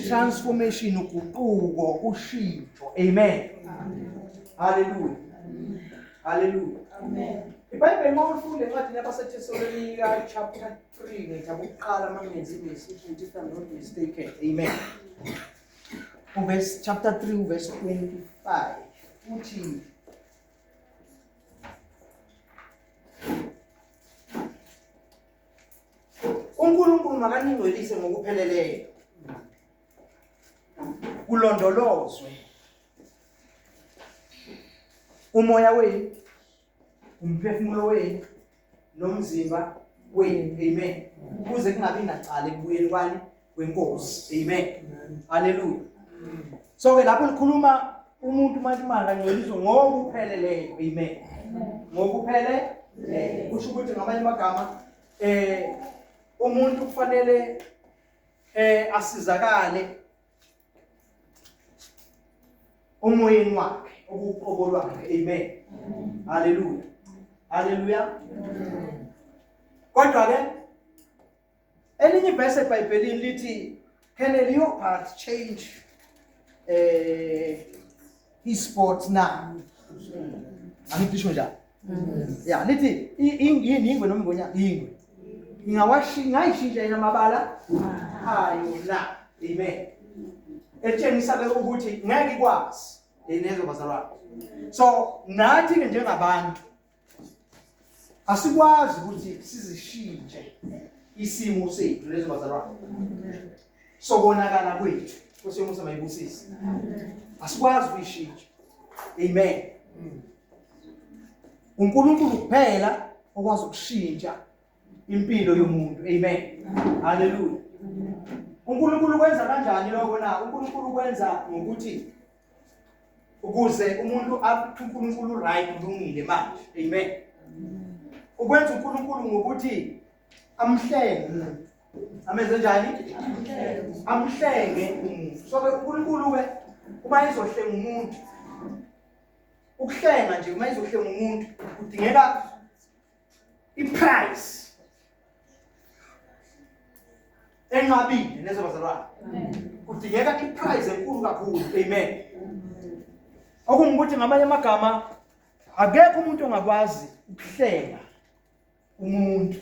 Transformation, uguquko, ushintsho. Amen. Hallelujah. Hallelujah. Amen. iBhayibheli mawufunda encwadini yabaseThesalonika chapter 3 ngejaba ukuqala mangenzi isifuthi if I'm not mistaken. Amen. Verse chapter 3 verse 25 uthi uNkulunkulu makaningcwelise ngokupheleleyo kulondolozwe umoya wenu, umphefumulo wenu nomzimba wenu. Amen. Kuze kungabi nacala ekubuyeni kwani kwenkosi. Amen. Hallelujah. So ke lapho likhuluma umuntu manje ngangcweliswe ngokupheleleyo. Amen. Ngokupheleleyo kusho ukuthi ngamanye amagama umuntu kufanele asizakale umoyeni wakhe okuqobo lwakhe. Amen. Hallelujah. Hallelujah. Kodwa ke elinye verse eBhayibhelini lithi can a leopard change his spot now? Angitisho njalo. Yeah, lithi ingwe noma ingonyama ingwe. Ngayishintsha ina mabala hayo la. Amen. Etshengisa ke ukuthi ngeke ikwazi lenezo bazalwane. So nathi ke njengabantu asikwazi ukuthi sizishintshe isimo sethu lezo bazalwane. Sobonakala kwethu kusiyumusa mayibusisi. Asikwazi ukuyishintsha. Amen. uNkulunkulu kuphela okwazi ukushintsha impilo yomuntu. Amen. Hallelujah. uNkulunkulu kwenza kanjani lokho na? uNkulunkulu kwenza ngokuthi ukuze umuntu athi uNkulunkulu right ulungile manje. Amen. Ukwenza uNkulunkulu ngokuthi amhlenge. Amenze njani? Amhlenge umuntu. So uNkulunkulu ke uma ezohlenga umuntu, ukuhlenga nje uma ezohlenga umuntu kudingeka iprice enqabile lezo bazalwane. Kudingeka iprice enkulu kakhulu. Amen. Okungukuthi ngamanye amagama akekho umuntu ongakwazi ukuhlenga umuntu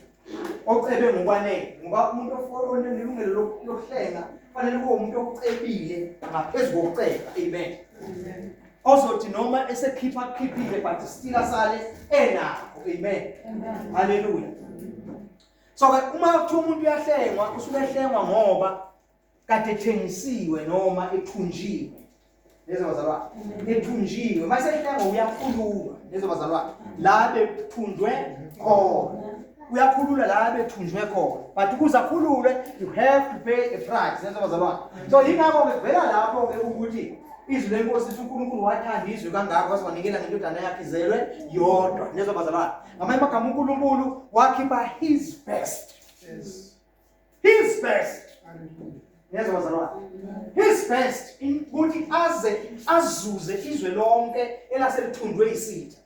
ocebe ngokwanele, ngoba umuntu ofonele nelungelo lokuhlenga fanele kube umuntu ocebile ngaphezulu kokuceba. Amen. Ozothi noma esekhiphile but still asale enakho. Amen. Hallelujah. So uma uthi umuntu uyahlengwa usuke ehlengwa ngoba kade ethengisiwe noma ethunjiwe. Lezo bazalwane ethunjiwe mase ehlengwa uyakhululwa. Lezo bazalwane la bethunjwe khona uyakhululwa la bethunjwe khona, but ukuze akhululwe you have to pay a price. Lezo bazalwane. So yingakho ke vela lapho ke ukuthi izwi lenkosi lithi uNkulunkulu wathanda izwe kangaka wasinikela ngendodana yakhe izelwe yodwa. Lezo bazalwane ngamanye amagama uNkulunkulu wakhipha his best. His best. Lezo bazalwane his best ukuthi azuze izwe lonke elaselithundwe isitha.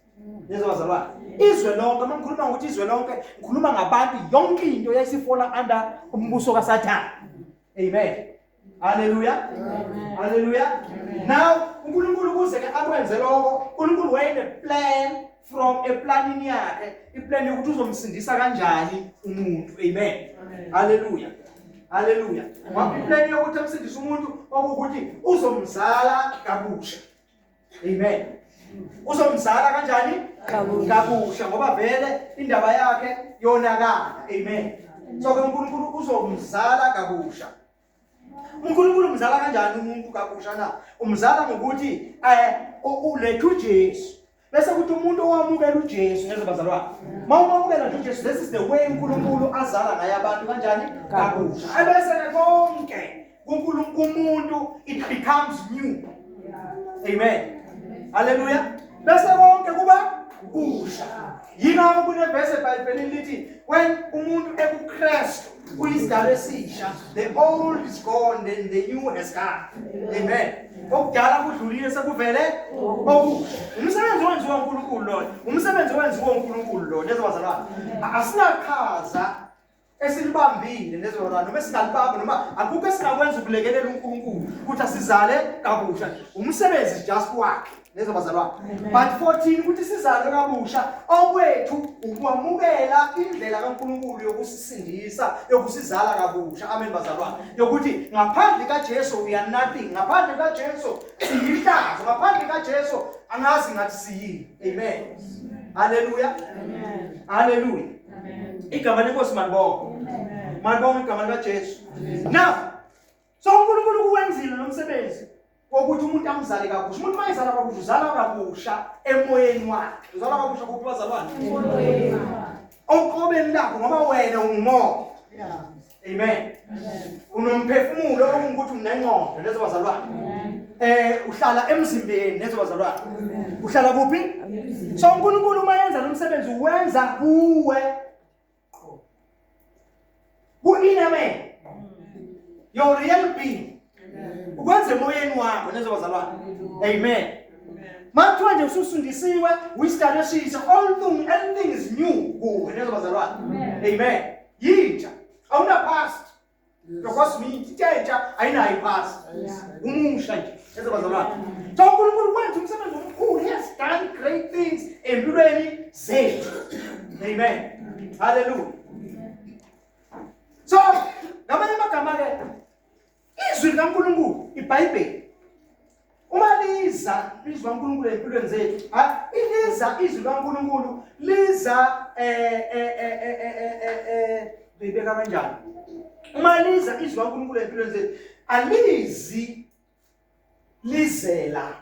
Lezo bazalwane izwe lonke uma ngikhuluma ukuthi izwe lonke ngikhuluma ngabantu yonke into yayisifola under umbuso kaSathane. Amen. Hallelujah. Amen. Hallelujah. Amen. Now uNkulunkulu kuze ke akwenze lokho, uNkulunkulu wayene plan from a planning yakhe, iplan yokuthi uzomsindisa kanjani umuntu. Amen. Hallelujah. Hallelujah. Wathi iplan yokuthi amsindise umuntu ukuthi uzomzala kabusha. Amen. Uzomzala kanjani? Kabusha ngoba vele indaba yakhe yonakala. Amen. So ke uNkulunkulu uzomzala kabusha. uNkulunkulu umzala kanjani umuntu kabusha na? Umzala ngokuthi ulethe uJesu. Bese kuthi umuntu owamukela uJesu lezo bazalwane. Mawumukela uJesu, this is the way uNkulunkulu azala ngaye abantu kanjani? Kabusha. Ebese ke konke umuntu it becomes new. Amen. Hallelujah. Bese konke kuba kusha. Yingakho kunevesi eBhayibhelini lithi when umuntu ekuKristu uyisidalwa esisha, the old is gone then the new has come. Amen. Okudala kudlulile sekuvele okusha. Umsebenzi owenziwa uNkulunkulu lo, umsebenzi owenziwa uNkulunkulu lo lezo bazalwane. Asinakhaza esilibambile nezolwana noma singalibamba noma akukho esingakwenza ukulekelela uNkulunkulu ukuthi asizale kabusha umsebenzi just wakhe nezobazalwane but 14 ukuthi sizale kabusha okwethu ukwamukela indlela kaNkulunkulu yokusisindisa yokusizala kabusha amen bazalwane yokuthi ngaphandle kaJesu we are nothing ngaphandle kaJesu siyihlazo ngaphandle kaJesu angazi ngathi siyini amen haleluya amen haleluya igama lenkosi manibonke manibonke igama likaJesu now so uNkulunkulu kuwenzile nomsebenzi ukuthi umuntu amzale kabusha umuntu mayizala kabusha uzala kabusha emoyeni wakhe uzala kabusha kuphi bazalwane emoyeni oqobeni lakho ngoba wena ungumoya amen unomphefumulo ukuthi unengqondo lezo bazalwane uhlala emzimbeni lezo bazalwane uhlala kuphi so uNkulunkulu mayenza nomsebenzi uwenza kuwe inner man your real being ukwenze emoyeni wakho lezo bazalwane amen manje nje ususindisiwe wistareshisa everything is new kuwe lezo bazalwane amen yintsha awuna past because mitshentsha ayinayo past umusha nje lezo bazalwane so uNkulunkulu wenza umsebenzi omkhulu he has done great things empilweni zethu amen hallelujah so ngamanye amagama ke izwi likaNkulunkulu iBhayibheli uma liza izwi likaNkulunkulu empilweni zethu iliza izwi likaNkulunkulu liza bebeka kanjani uma liza izwi likaNkulunkulu empilweni zethu alizi lizela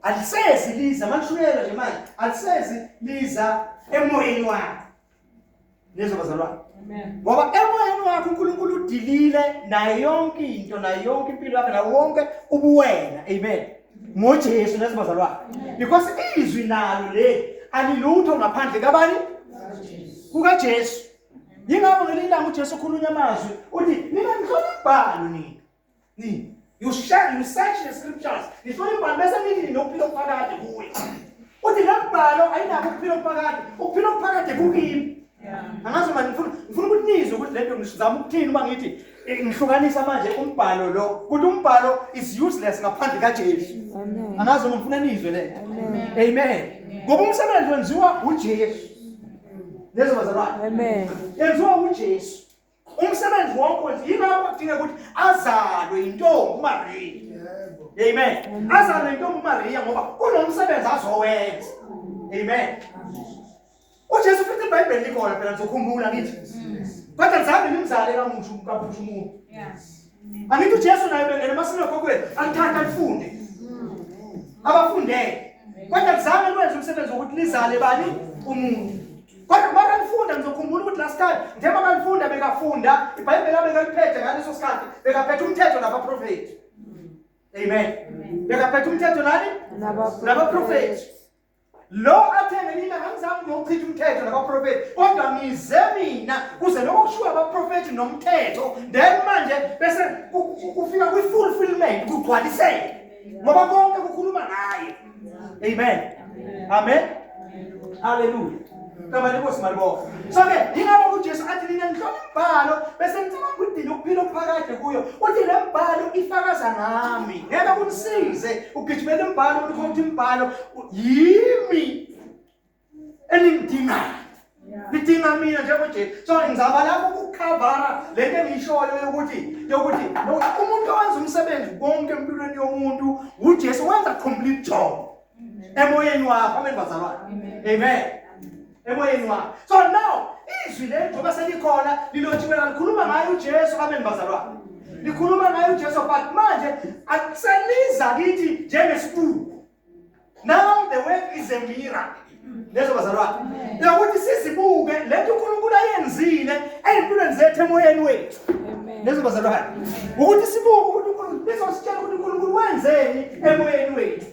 alisezi liza manishuyela nje manje alisezi liza emoyeni wakho lezo bazalwane amen ngoba emoyeni wakho uNkulunkulu udilile nayo yonke into nayo yonke impilo yakhe nayo wonke ubuwena amen ngoJesu lezo bazalwane because izwi nalo le alilutho ngaphandle kabani kukaJesu yingakho ngelilanga uJesu ukhulunya amazwi uthi mina ngihlola ibhalo ni you search the scriptures ngihlola ibhalo bese nithi nokuphila phakathi kuwe uthi lembhalo ayinako ukuphila phakathi kukini angazi manje ngifuna ukuthi nizwe ukuthi lento ngizama ukuthini uma ngithi ngihlukanisa manje umbhalo lo ukuthi umbhalo is useless ngaphandle kaJesu angazi uma ngifuna nizwe le amen ngoba umsebenzi wenziwa uJesu lezo bazalwane amen yenziwa uJesu umsebenzi wonke yingakho kudinga ukuthi azalwe intombi uMaria amen azalwe intombi uMaria ngoba kunomsebenzi azowenza amen uJesu futhi iBhayibheli likhona phela ngizokhumbula ngithi kodwa ngizambe nimzale kamusha kabusha umuntu angithi uJesu naye bengena emasinagoge alithanda alifunde abafundele kodwa ngizame ukwenza umsebenzi wokuthi lizale bani umuntu kodwa bakalifunda ngizokhumbula ukuthi last time njengoba balifunda bekafunda iBhayibheli abekaliphethe ngaleso sikhathi bekaphethe umthetho nabaprofeti amen bekaphethe umthetho nani nabaprofeti lo athengelina ngizama ngokuchitha umthetho nabaprofeti kodwa ngize mina kuze lokho kushiwo abaprofeti nomthetho then manje bese kufika kwi-fulfillment kugcwaliseke ngoba konke kukhuluma ngaye amen amen hallelujah kama lenkosi malibonke so ke yingakho uJesu athi nina ngihlola imbhalo bese ngicabanga ukuthi ukuphila phakathi kuyo uthi le mbhalo ifakaza ngami ngeke kunisize ugijimela imbhalo ukuthi imbhalo yimi eningidingayo lidinga mina njengoJesu so ngizaba lapho ukukhavara lento engiyishoyo yokuthi umuntu owenza umsebenzi konke empilweni yomuntu uJesu wenza complete job emoyeni wakho amen bazalwane amen emoyeni wakho so now izwi le njengoba selikhona lilotshiwe likhuluma ngayo uJesu amen bazalwane likhuluma ngayo uJesu but manje akuseliza kithi njengesibuko now the work is a miracle lezo bazalwane ukuthi sizibuke lento uNkulunkulu ayenzile empilweni zethu emoyeni wethu lezo bazalwane ukuthi sibuke ukuthi uNkulunkulu bizositshela ukuthi uNkulunkulu wenzeni emoyeni wethu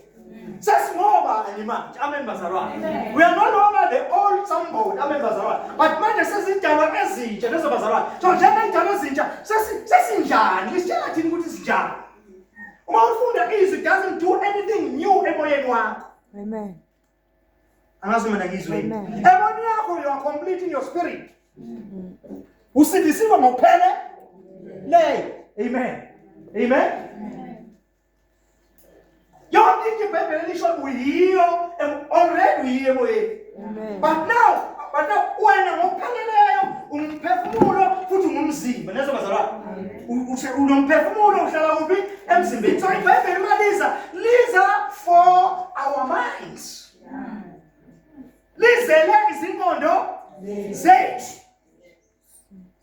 sesimobani manje amen bazalwane we are no longer the old somebody amen bazalwane but manje sezidalwa ezintsha lezo bazalwane so njengoba idalwa ezintsha sesinjani lisitshela thini ukuthi sinjani uma ufunda izwi doesn't do anything new emoyeni wakho amen Angazi mina ngizweni. Emoni yakho you are complete in your spirit. Usindisiwe ngokuphele leyo. Amen. Amen. Yonke into iBhayibheli lisho uyiyo already uyiyo moyeni. But now wena ngokupheleleyo umphefumulo futhi ngumzimba nezo bazalwane. Unomphefumulo uhlala kuphi emzimbeni. So iBhayibheli liza for our minds. Lizele izingqondo zethu.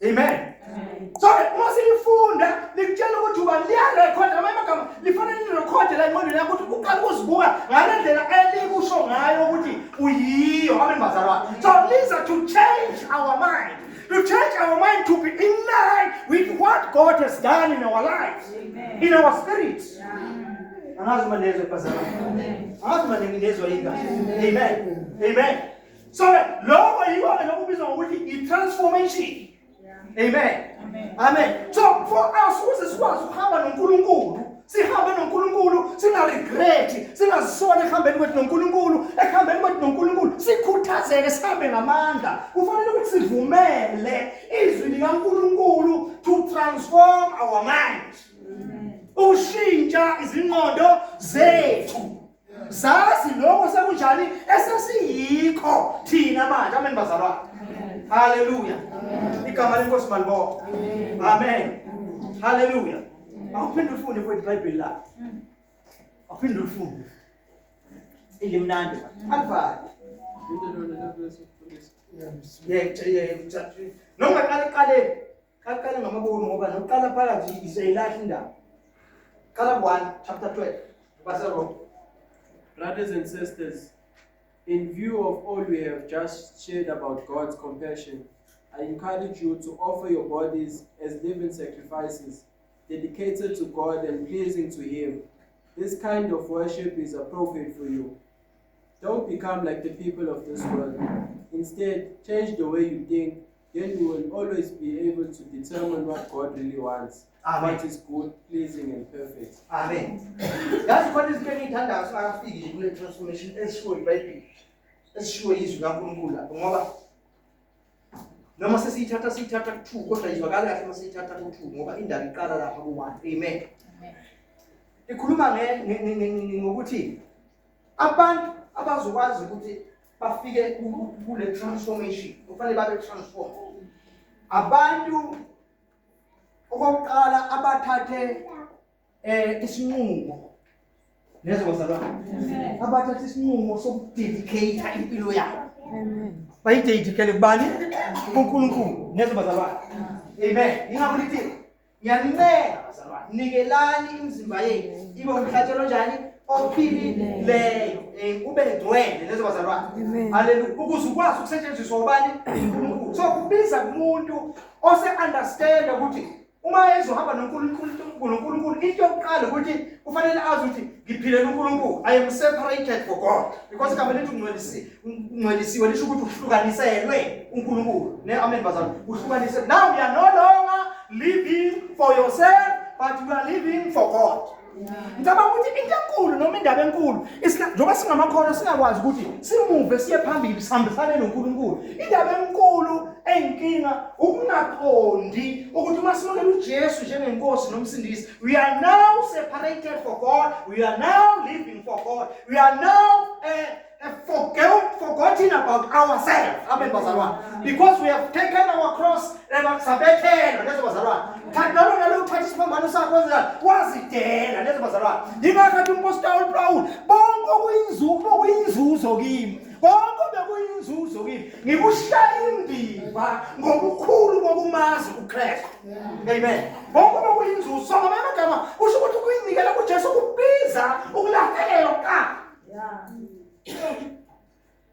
Amen. So uma silifunda likutshela ukuthi uba liyarekhoda ngamanye amagama lifanele lirekhode la ingqondo yakho ukuthi uqala ukuzibuka ngale ndlela elikusho ngayo ukuthi uyiyo amen bazalwane. So liza to change our mind. To change our mind to be in line with what God has done in our lives. Amen. In our spirit. Angazi mandezo bazalwane. Angazi mandezo yinga. Amen. Amen. So lokho yiwo lokubizwa ngokuthi i-transformation. Amen. Amen. So for us ukuze sikwazi ukuhamba noNkulunkulu, sihambe noNkulunkulu, singaregret, singazisona ehambeni kwethu noNkulunkulu, ehambeni kwethu noNkulunkulu, sikhuthazeke sihambe ngamandla. Kufanele ukuthi sivumele izwi likaNkulunkulu to transform our minds. Ushintsha izingqondo zethu. Sazi lokho sekunjani esesiyikho thina manje amen bazalwane. Hallelujah. Igama lenkosi malibonke. Amen. Hallelujah. Awuphinde ufunde kweBhayibheli la. Awuphinde ufunde. Ilimnandi. Alivali. Noma qale ngamabono ngoba noqala phakathi isayilahla indaba. Qala 1 chapter 12 verse 1. Brothers and sisters, in view of all we have just shared about God's compassion, I encourage you to offer your bodies as living sacrifices, dedicated to God and pleasing to Him. This kind of worship is appropriate for you. Don't become like the people of this world. Instead, change the way you think, then you will always be able to determine what God really wants. Amen. What is good, pleasing and perfect. Amen. That's what is getting done as far as the transformation is sure iBhayibheli. Esishiwe izwi kaNkulunkulu lapho ngoba noma sesiyithatha 2 kodwa izwakala kahle masiyithatha ku2 ngoba indaba iqala lapha ku1. Amen. Ikhuluma ngokuthi abantu abazokwazi ukuthi bafike kule transformation kufanele babe transform. Abantu okokuqala abathathe isinqumo nezo bazalwane abathathe isinqumo sokudedicate impilo yabo. Amen. Bayidedicate kubani? kuNkulunkulu nezo bazalwane. Amen. Ingakho lithi ngiyanincenga bazalwane nikelani imizimba yenu ibe umhlatshelo njani ophilileyo ube ngcwele nezo bazalwane. Hallelujah. Ukuze ukwazi ukusetshenziswa ubani? uNkulunkulu. So kubiza umuntu ose understand ukuthi uma ezohamba noNkulunkulu into yokuqala ukuthi kufanele azi ukuthi ngiphile noNkulunkulu. I am separated for God because igama lethu ungcwelisiwe lisho ukuthi uhlukaniselwe uNkulunkulu. Amen bazalwane. Uhlukaniswe. Now you are no longer living for yourself but you are living for God. Ngicabanga ukuthi into enkulu noma indaba enkulu njengoba singamakhono singakwazi ukuthi simuve siye phambili sihambisane noNkulunkulu. Indaba enkulu enkinga ukungaqondi ukuthi uma simukela uJesu njengenkosi nomsindisi we are now separated for God, we are now living for God, we are now forgotten about ourselves. Amen bazalwane. Because we have taken our cross sabethela nezo bazalwane. Nalo uthatha isiphambano sakho wazidela nezo bazalwane. Ngingakhathi umpostoli Paul bonke okuyinzuzo kimi. Bonke bekuyinzuzo kimi. Ngikushaya indiva ngokukhulu bokumazi uKristu. Amen. Bonke bekuyinzuzo. So ngamanye amagama kusho ukuthi ukuyinikela kuJesu kubiza ukulahlekelwa ka.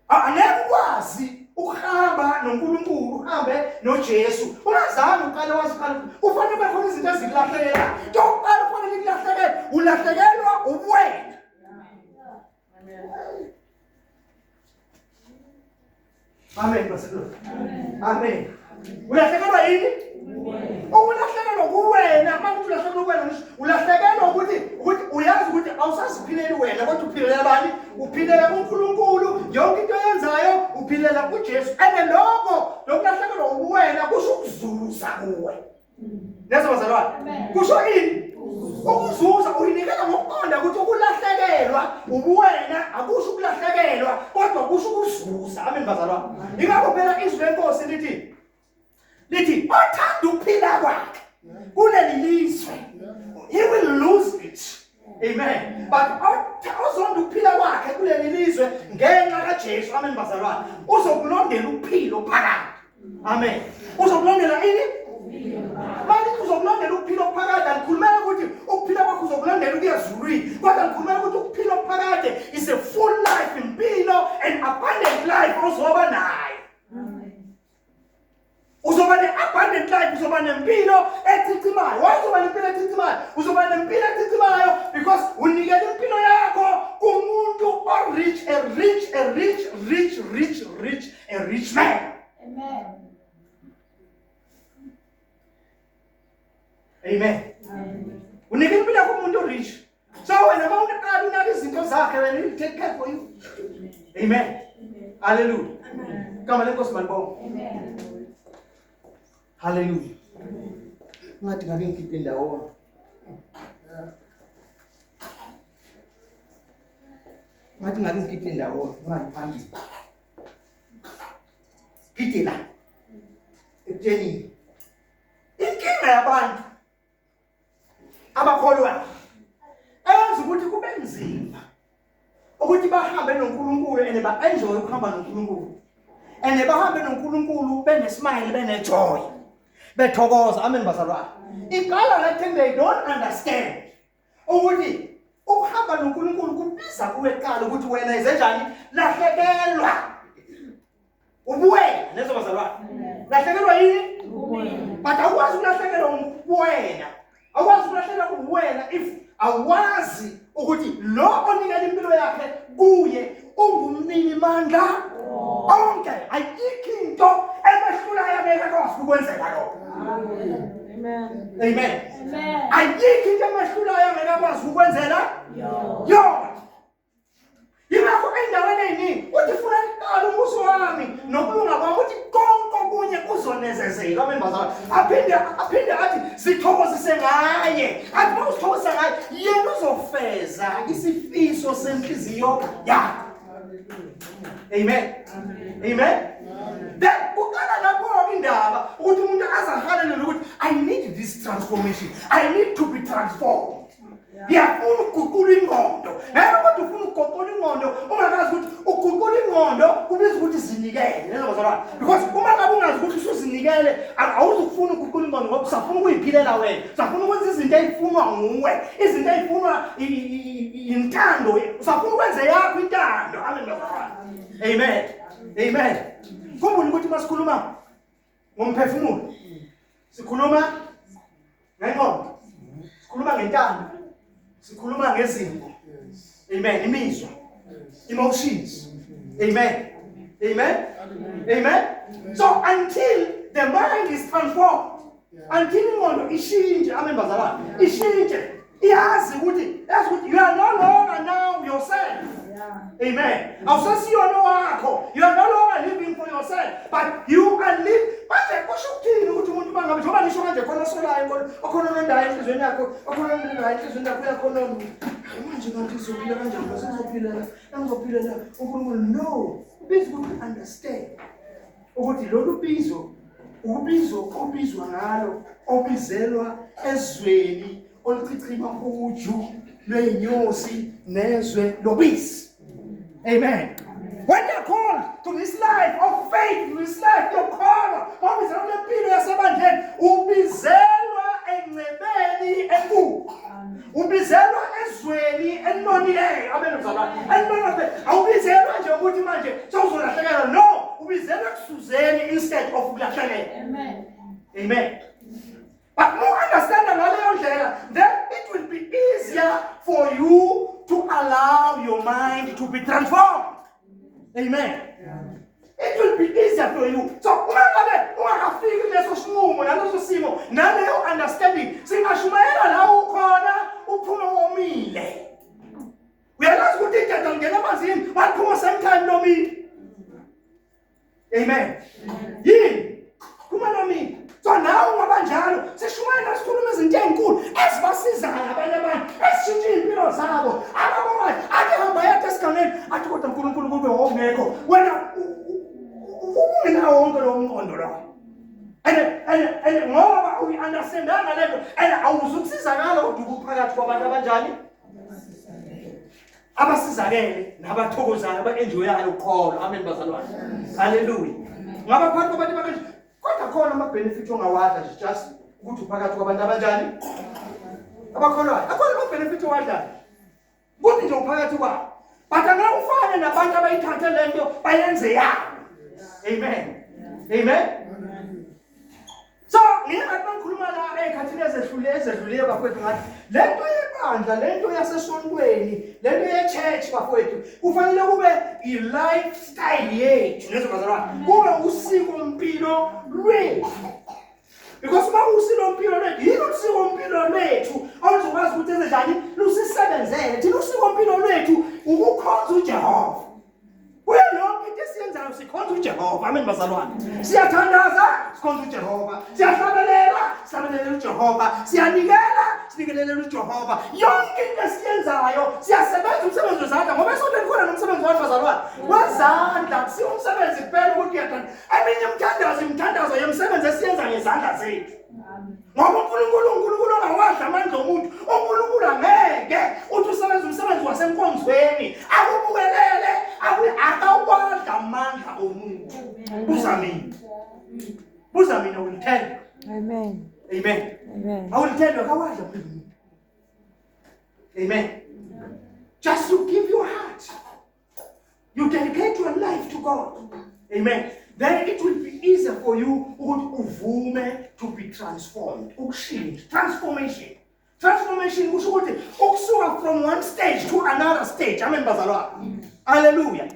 Angeke ukwazi ukuhamba noNkulunkulu uhambe noJesu ungazange uqale waziqala kufanele ube khona izinto ezikulahlekela njengokuqala kufanele ikulahlekele ulahlekelwa ubuwena. Amen basekhona. Amen. Ulahlekelwa yini? Ulahlekelwa kuwena. Manje ulahlekelwa kuwena ulahlekelwa ukuthi uyazi ukuthi awusaziphileli wena kodwa uphilela bani? Uphilela uNkulunkulu. Yonke into kuwe. Neza bazalwane. Kusho ini? Ukuzuza uyinikela ngokuqonda ukuthi ukulahlekelwa ubuwena akusho ukulahlekelwa kodwa kusho ukuzuza. Amen bazalwane. Ingakho phela izwi lenkosi lithi othanda ukuphila kwakhe kuleli lizwe he will lose it. Amen. But ozonda ukuphila kwakhe kuleli lizwe ngenxa kaJesu. Amen bazalwane. Uzokulondela ukuphilo phakathi. Amen. Uzokulondela ini? Manje uzokulondela ukuphila phakathi. Alikhulumela ukuthi ukuphila kwakho uzokulondela ukuya ezulwini. Kodwa alikhulumela ukuthi ukuphila phakathi is a full life, impilo and abundant life ozoba nayo. Uzoba ne-abundant life, uzoba nempilo echicimayo. Why uzoba nempilo echicimayo? Uzoba nempilo echicimayo because unikela impilo yakho kumuntu o-rich, a rich man. Amen. Unikela impilo yakho kumuntu o-rich. So wena uma uqala unaka izinto zakhe, wena will take care for you. Amen. Hallelujah. Kama lenkosi malibonga. Amen. Hallelujah. Ngathi ngake ngikhiphe ndawo. Ngathi ngake ngikhiphe ndawo, ngaphandle. Ngidela. Ekuthenini. Inkinga yabantu abakholwa enza ukuthi kube nzima ukuthi bahambe noNkulunkulu and ba-enjoy ukuhamba noNkulunkulu. And bahambe noNkulunkulu benesmile, benejoy. Bethokoza. Amen bazalwane. Iqala ngathi they don't understand ukuthi ukuhamba noNkulunkulu kubiza kuwe eqala ukuthi wena izenjani lahlekelwa ubuwena. Nezo bazalwane. Lahlekelwa yini? Ubuwena. But awukwazi ukulahlekelwa ubuwena. Awukwazi ukulahlekelwa ubuwena if awazi ukuthi lo onikela impilo yakhe kuye ungumnini mandla onke. Ayikho into emehlulayo engekwazi ukwenzeka lokho. Amen. Amen. Ayikho into emehlulayo engekwazi ukwenzela yona. Yingakho endaweni eyiningi uthi funa iqala umbuso wami nokulunga kwami uthi konke okunye kuzonezezela. Amen bazalwane. Aphinde athi sithokozise ngaye. Athi uma usithokozisa ngaye yena uzofeza isifiso senhliziyo yakho. Amen. Amen. Then ukala lapho indaba ukuthi umuntu azahalele ukuthi I need this transformation. I need to be transformed. Ngiyafuna ukuguqula ingqondo. Ngeke kodwa ufuna ukuguqula ingqondo ungakazi ukuthi uguqula ingqondo kubiza ukuthi zinikele. Lezo bazalwane. Because uma ngabe ungazi ukuthi usuzinikele awuzukufuna ukuguqula ingqondo ngoba usafuna ukuyiphilela wena. Usafuna ukwenza izinto ezifunwa nguwe. Izinto ezifunwa intando. Usafuna ukwenza yakho intando. Amen bazalwane. Amen. Amen. Khumbula ukuthi masikhuluma ngomphefumulo sikhuluma ngengqondo, sikhuluma ngentando, sikhuluma ngezimvo. Amen. Imizwa, emotions. Amen. Amen. Amen. So until the mind is transformed, until ingqondo ishintshe, amen bazalwane, ishintshe, iyazi ukuthi you are no longer now yourself. Amen. Awusasiyona wakho. You are no longer living for yourself, but you are living. Manje kusho ukuthini ukuthi umuntu bangabe njengoba nisho manje khona solayo kodwa okhona nendawo enhlizweni yakho, okhona nendawo enhlizweni yakho yakhona manje kanti izophila kanjani? Ngizophilela uNkulunkulu. No. Ubizo ukuthi understand ukuthi lolu bizo obizwa ngalo obizelwa ezweni oluchichima uju lwenyosi nezwe lobisi. Amen. When you're called to this life of faith, to this life, you're called. Ubizelwa lempilo yasebandleni, ubizelwa encebeni enkulu. Ubizelwa ezweni enonileyo. Amen bazalwane. Enonile. Awubizelwa nje ukuthi manje sewuzolahlekelwa. No, ubizelwa kusuzeni instead of ukulahlekelwa. Amen. Amen. But more understanding ngaleyo ndlela, then it will be easier for you to allow your mind to be transformed. Amen. It will be easier for you. So uma ngabe ungakafiki leso sinqumo naleso simo naleyo understanding, singashumayela la ukhona uphuma womile. Uyazi ukuthi idada ngena emanzini waphuma sometime lomile. Amen. Yini? Kuma lomile. So now ungaba uyi-understandanga lento and awuzukusizakala kodwa ukuphakathi kwabantu abanjani abasizakele nabathokozayo aba-enjoyayo uqholo. Amen bazalwane. Hallelujah. Ngaba phakathi kwabantu bakanje kodwa khona ama-benefit ongawadla nje just ukuthi uphakathi kwabantu abanjani abakholwayo. Akhona ama-benefit owadlayo ukuthi nje uphakathi kwabo, but angeke ufane nabantu abayithathe lento bayenze yabo. Amen. Amen. So ngingathi ngikhuluma la ekhathini ezedlule bafowethu ngathi lento yebandla, lento yasesontweni, lento ye-church bafowethu kufanele kube i-lifestyle yethu nezobazalwane, kube usikompilo lwethu. Because uma usikompilo lwethu yini usikompilo lwethu awuzokwazi ukuthi enzenjani lusisebenzele. Thina usikompilo lwethu ukukhonza uJehova. Kuyo yonke into esiyenzayo sikhonza uJehova. Amen bazalwane. Siyathandaza sikhonza uJehova, siyahlabelela sihlabelele uJehova, siyanikela sinikelela uJehova. Yonke into esiyenzayo siyasebenza umsebenzi wezandla, ngoba esontweni khona nomsebenzi wami bazalwane wezandla. Si umsebenzi kuphela ukuthi uyathanda eminye imithandazo yemsebenzi esiyenza ngezandla zethu. Ngoba uNkulunkulu angawadla amandla omuntu. uNkulunkulu angeke uthi usebenza umsebenzi wasenkonzweni akubukelele akawadla amandla omuntu. Buza mina ulithemba. Amen. Amen. Amen. Awulithemba akawadla umuntu. Amen. Just to give your heart, you dedicate your life to God. Amen. Then it will be easier for you uvume to be transformed. Ukushintsha. Transformation kusho ukuthi ukusuka from one stage to another stage. Amen bazalwane. Hallelujah.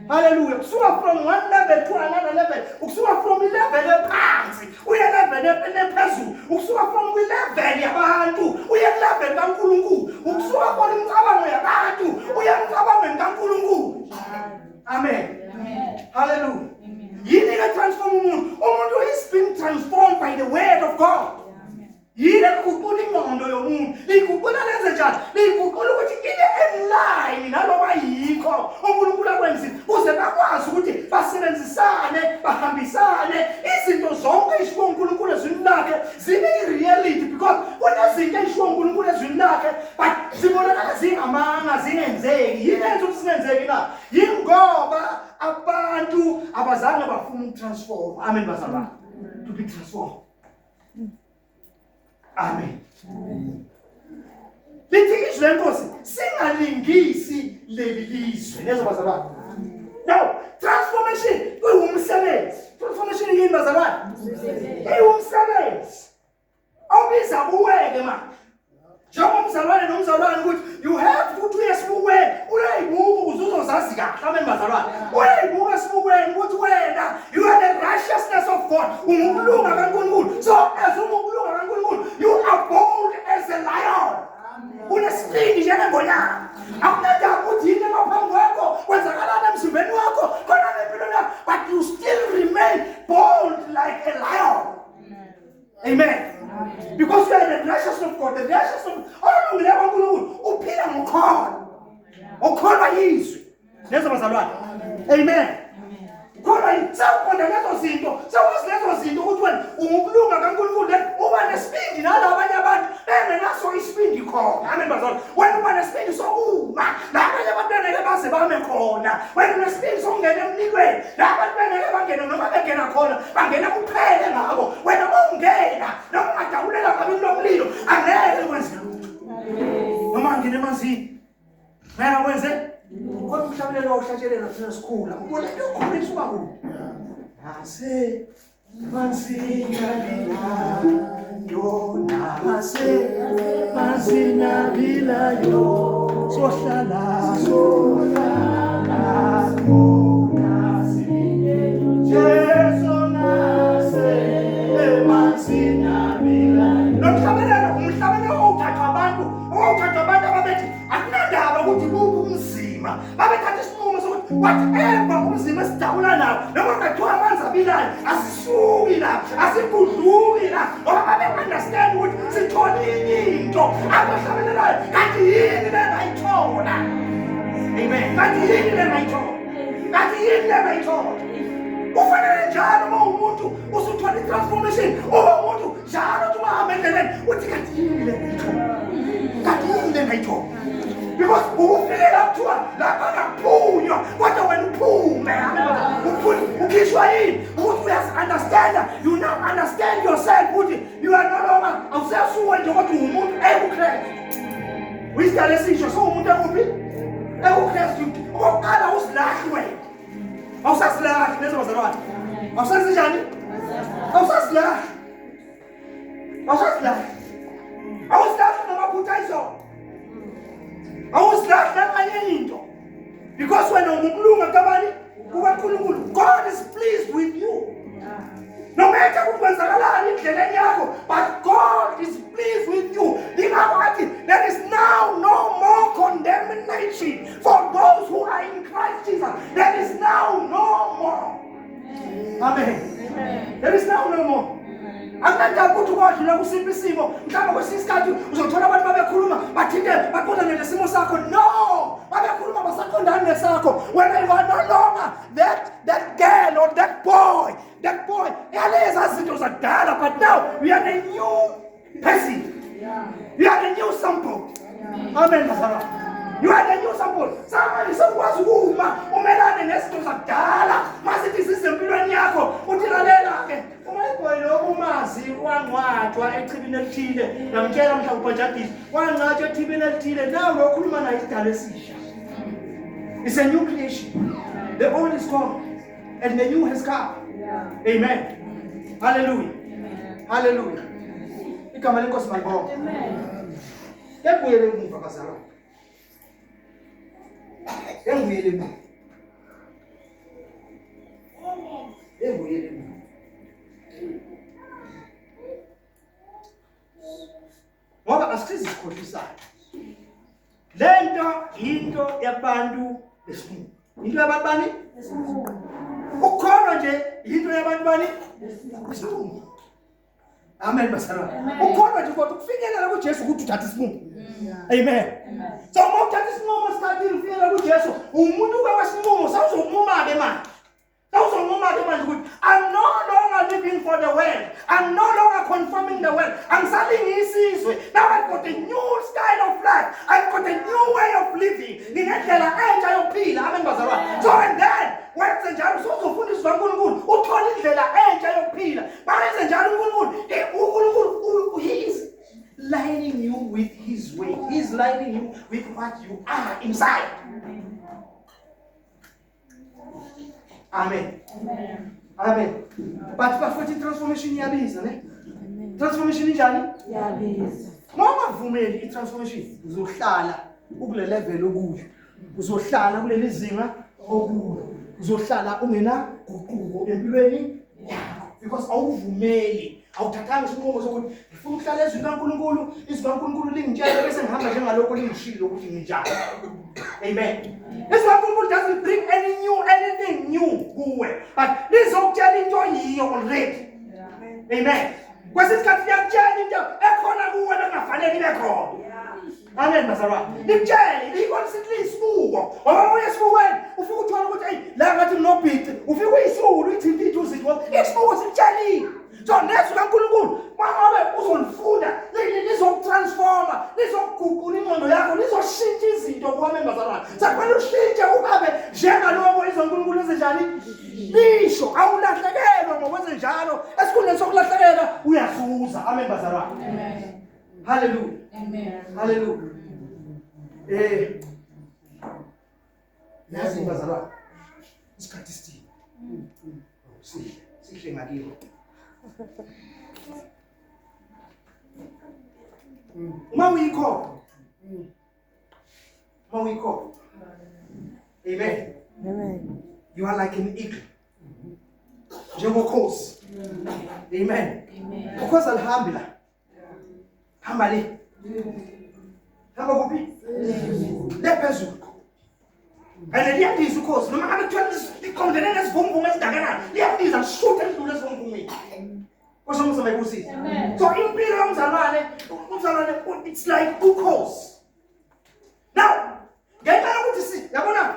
Hallelujah. Ukusuka from one level to another level. Ukusuka from level ephansi uye level ephezulu. Ukusuka from level yabantu uye level kaNkulunkulu. Ukusuka from imicabango yabantu uye emicabangweni kaNkulunkulu. Amen. Hallelujah. Yini ke transform umuntu is being transformed by the word of God. Yini ukuqula ingqondo yomuntu, likuqula lenze njani, likuqula ukuthi ile online naloba yikho uNkulunkulu akwenzile kuze bakwazi ukuthi basebenzisane bahambisane izinto zonke isho uNkulunkulu ezwini lakhe zibe i-reality, because kunezinto esho uNkulunkulu ezwini lakhe but zibonakala zingamanga zingenzeki. Yini enza ukuthi singenzeki na? Yingoba abantu abazange bafuna ukutransform. Amen bazalwane. To be transformed. Amen. Lithi izwe lenkosi singalingisi leli lizwe nezobazalwane. Now, transformation kuyumsebenzi. Transformation yini bazalwane? Eyumsebenzi. Awubiza kuweke manje. Njengomzalwane nomzalwane ukuthi you have to uyesibukweni uyayibuka uzuzozazi kahle. Amen bazalwane. Uyayibuka esibukweni ukuthi wena you are the righteousness of God. Ungumlunga kaNkulunkulu. So as ungumlunga kaNkulunkulu you are bold as a lion. Unesibindi njengengonyama. Akunenda ukuthi yini ngaphambi kwakho kwenzakalana emzimbeni wakho khona nempilo yakho, but you still remain bold like a lion. Amen. Because you are the righteousness of God, the righteousness of olungileyo kaNkulunkulu uphila ngokholo. Ukholwa yizwi. Lezo bazalwane. Amen. Khona isawuqonda lezo zinto, sawazi lezo zinto ukuthi wena ungumlunga kaNkulunkulu uba nesibindi nalabo abanye abantu bengenaso isibindi khona. Amen bazalwane. Wena uba nesibindi sokuma nabanye abantu bengeke baze bame khona. Wena unesibindi sokungena emlilweni nabantu bengeke bangena noma bengena khona bangena kuphele ngabo. Wena ungena noma ungadawulela kabini lomlilo angeke wenze lutho. Noma ngene emanzini ngeke wenze kodwa umhlabelelo uhlatshelela sinesikhula ubona ukukhulisa uba kuphi nase mansinabila yo sohlala Jesu nase mansinabila. Umhlabelelo uthatha abantu ababethi akunandaba ukuthi kuphi umzima. Babethatha isinqumo sokuthi whatever umzima esidabula nawo noma kungathiwa amanzi abilayo asisuki la asigudluki la, ngoba babe-understand ukuthi sitholile into abahlabelelayo kanti yini bengayithola. Amen. Kanti yini bengayithola. Ufanele njalo uma umuntu usuthola i-transformation, uma umuntu njalo uthi uhambe endleleni uthi kanti yini le ngayitho, kanti yini le ngayitho, because ufikela kuthiwa lapha ngaphunywa kodwa wena uphume ukhishwa yini ukuthi uyazi-understanda, you now understand yourself ukuthi you are no longer awusesuwe nje kodwa umuntu ekuKristu. Uyisidala esisho umuntu ekuphi ekuKristu. Okokuqala usilahlwe, awusasilahli lezo bazalwane, awusasinjani, awusasilahli, awusasilahli, awusilahli ngamaphutha ayizona, awusilahli nakanye into, because wena ungumlunga kabani kukaNkulunkulu. God is pleased with you. No matter what kwenzakalani endleleni yakho, but God is pleased with you. There is now no more condemnation for those who are in Christ Jesus. There is now no more. Amen. There is now no more. Angadala ukuthi kodlula kusiphi isimo, mhlawumbe kwesinye isikhathi uzothola abantu babekhuluma bathinte baqondane nesimo sakho. No, babekhuluma basaqondane nesakho. When you are no longer that girl or that boy, yaleza zinto zakudala, but now we are a new person. You are a new sample. Amen. You are the new sample. Somebody sakwazi ukuma umelane nezinto zakudala masithi zisempilweni yakho uthi lalela ke umayiboy lo umazi wangcwatshwa echibini elithile namtshela mhlawumbe ubhajadisi wangcwatshwa echibini elithile nawe lokhuluma naye isidala esisha. It's a new creation. The old is gone and the new has come. Amen. Hallelujah. Hallelujah. Igama lenkosi malibonga. Amen. Yebuyele emuva bazalwane. Yebuyele emuva. Yebuyele emuva. Ngoba asizikhohlisayo. Lento into yabantu besilungu. Into yabantu bani? Besilungu. Ukholwa nje into yabantu bani? Besilungu. Amen basara. Ukholwa nje kodwa ukufikelela kuJesu ukuthi uthathe isinqumo. Amen. So uma uthatha isinqumo sikhathini ufikela kuJesu, umuntu wesinqumo sawuzomuma ke manje. Sawuzomuma ke manje ukuthi I'm no longer living for the world. I'm no longer conforming the world. I'm serving isizwe. Now I've got a new style of life. I've got a new way of living. Nginendlela entsha yokuphila. Amen bazalwane. So and then wenze njalo uzofundiswa uNkulunkulu uthola indlela entsha yokuphila. Bayenze njalo uNkulunkulu he is lining you with his way. He's lining you with what you are inside. Amen. Amen. Amen. But bafuna transformation iyabiza ne? Transformation injani? Iyabiza. Uma uvumeli itransformation uzohlala ukule level okuyo. Uzohlala kuleli zinga okuyo. Uzohlala ungena guquko empilweni yakho because awuvumeli. Awuthathanga isinqumo sokuthi ngifuna ukuhlala ezweni kaNkulunkulu, izwi kaNkulunkulu lingitshela bese ngihamba njengalokho lingishilo ukuthi nginjani. Amen. Izwi kaNkulunkulu doesn't bring anything new kuwe, but lizokutshela into yiyo already. Amen. Kwesikhathi yakutshela into ekhona kuwe engafanele ibe khona. Amen bazalwane. Likutshele likonsithi isibuko. Ngoba uye esibukweni ufika uthola ukuthi hey la ngathi nobhithi ufika uyisulu ithintithe uzitho. Isibuko sikutshela. So nezwi kaNkulunkulu mangabe uzolifunda lizokutransforma, lizokuguqula ingqondo yakho, lizoshintsha izinto kuwe bazalwane. Sakufanele ushintshe ubabe njengaloko izwi kaNkulunkulu ezenjani? Lisho awulahlekelwa ngokwenze njalo. Esikhundleni sokulahlekelwa uyazuza. Amen bazalwane. Amen. Hallelujah. Amen. Hallelujah. Yazi bazalwane. Isikhathi sithini? Sihle ngakiyo. Uma uyikho. Amen. Amen. You are like an eagle. Njengokhosi. Amen. Amen. Ukhosi alihambi la. Hamba le. Hamba kuphi? Le phezulu. And liyabiza ukhosi noma ngabe kuthiwa likhondene nesivunguvungu esidakana liyabiza lishuthe lidlule esivunguvungwini. Kosomusa mayibusise. So impilo yomzalwane it's like ukhosi. Now ngenxa yokuthi yabona